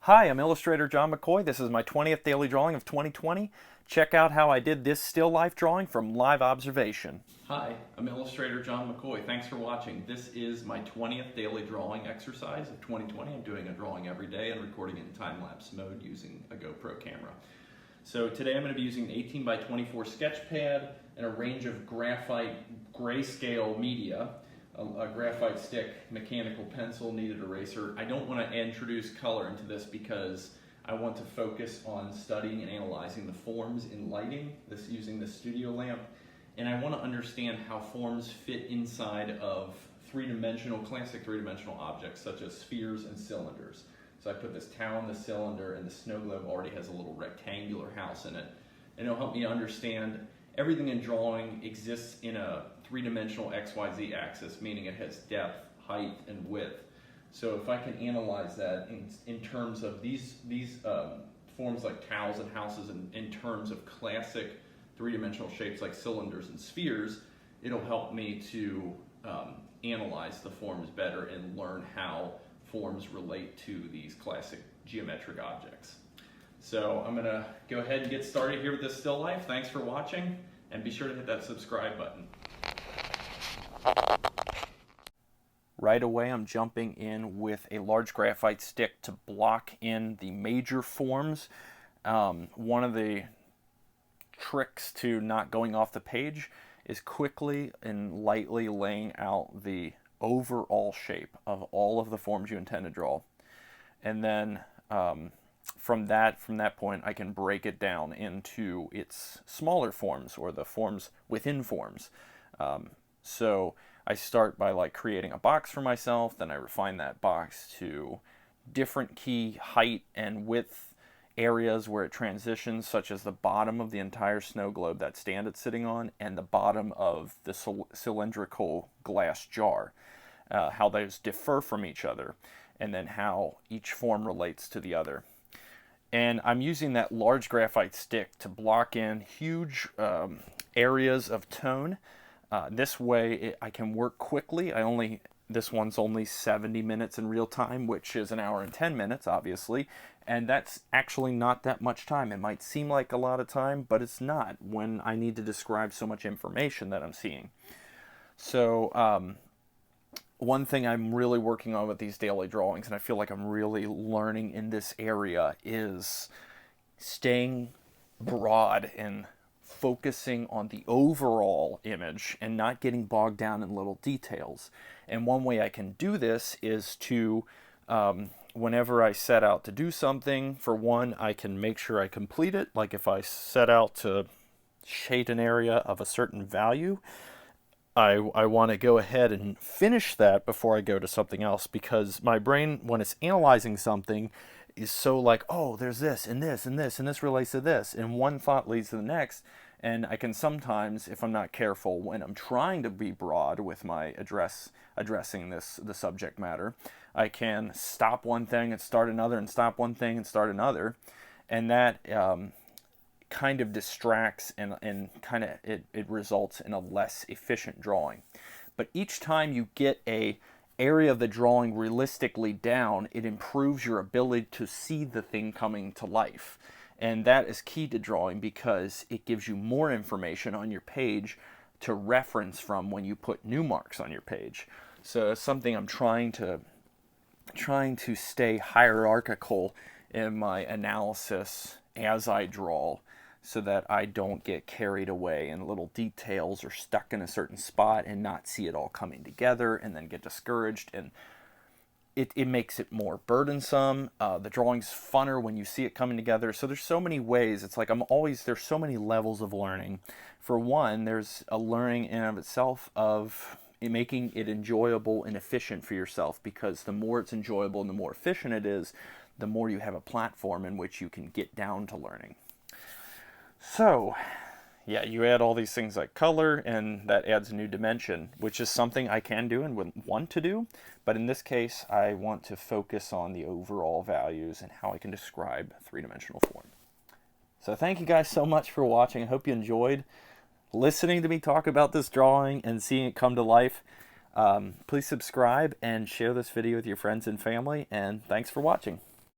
Hi, I'm illustrator John McCoy. This is my 20th daily drawing of 2020. Check out how I did this still life drawing from live observation. Hi, I'm illustrator John McCoy. Thanks for watching. This is my 20th daily drawing exercise of 2020. I'm doing a drawing every day and recording it in time-lapse mode using a GoPro camera. So today I'm going to be using an 18 by 24 sketch pad and a range of graphite grayscale media, a graphite stick, mechanical pencil, kneaded eraser. I don't want to introduce color into this because I want to focus on studying and analyzing the forms in lighting, using the studio lamp, and I want to understand how forms fit inside of classic three-dimensional objects such as spheres and cylinders. So I put this towel in the cylinder, and the snow globe already has a little rectangular house in it, and it'll help me understand everything in drawing exists in a three-dimensional XYZ axis, meaning it has depth, height, and width. So if I can analyze that in terms of these forms like towels and houses in terms of classic three-dimensional shapes like cylinders and spheres, it'll help me to analyze the forms better and learn how forms relate to these classic geometric objects. So I'm gonna go ahead and get started here with this still life. Thanks for watching, and be sure to hit that subscribe button. Right away, I'm jumping in with a large graphite stick to block in the major forms. One of the tricks to not going off the page is quickly and lightly laying out the overall shape of all of the forms you intend to draw. And then from that point, I can break it down into its smaller forms, or the forms within forms. So I start by creating a box for myself, then I refine that box to different key height and width areas where it transitions, such as the bottom of the entire snow globe that stand it's sitting on and the bottom of the cylindrical glass jar, how those differ from each other, and then how each form relates to the other. And I'm using that large graphite stick to block in huge areas of tone. This way I can work quickly. This one's only 70 minutes in real time, which is an hour and 10 minutes, obviously. And that's actually not that much time. It might seem like a lot of time, but it's not when I need to describe so much information that I'm seeing. So one thing I'm really working on with these daily drawings, and I feel like I'm really learning in this area, is staying broad and focusing on the overall image and not getting bogged down in little details. And one way I can do this is to, whenever I set out to do something, for one, I can make sure I complete it. Like if I set out to shade an area of a certain value, I want to go ahead and finish that before I go to something else, because my brain, when it's analyzing something, is so oh, there's this and this and this and this relates to this, and one thought leads to the next. And I can sometimes, if I'm not careful, when I'm trying to be broad with my addressing the subject matter, I can stop one thing and start another, and stop one thing and start another, and that kind of distracts and it results in a less efficient drawing. But each time you get a area of the drawing realistically down, it improves your ability to see the thing coming to life. And that is key to drawing, because it gives you more information on your page to reference from when you put new marks on your page. So it's something I'm trying to stay hierarchical in my analysis as I draw, so that I don't get carried away in little details or stuck in a certain spot and not see it all coming together and then get discouraged. And it makes it more burdensome. The drawing's funner when you see it coming together. So there's so many ways. It's like there's so many levels of learning. For one, there's a learning in and of itself of making it enjoyable and efficient for yourself, because the more it's enjoyable and the more efficient it is, the more you have a platform in which you can get down to learning. So yeah, you add all these things like color, and that adds a new dimension, which is something I can do and would want to do. But in this case, I want to focus on the overall values and how I can describe three-dimensional form. So thank you guys so much for watching. I hope you enjoyed listening to me talk about this drawing and seeing it come to life. Please subscribe and share this video with your friends and family, and thanks for watching.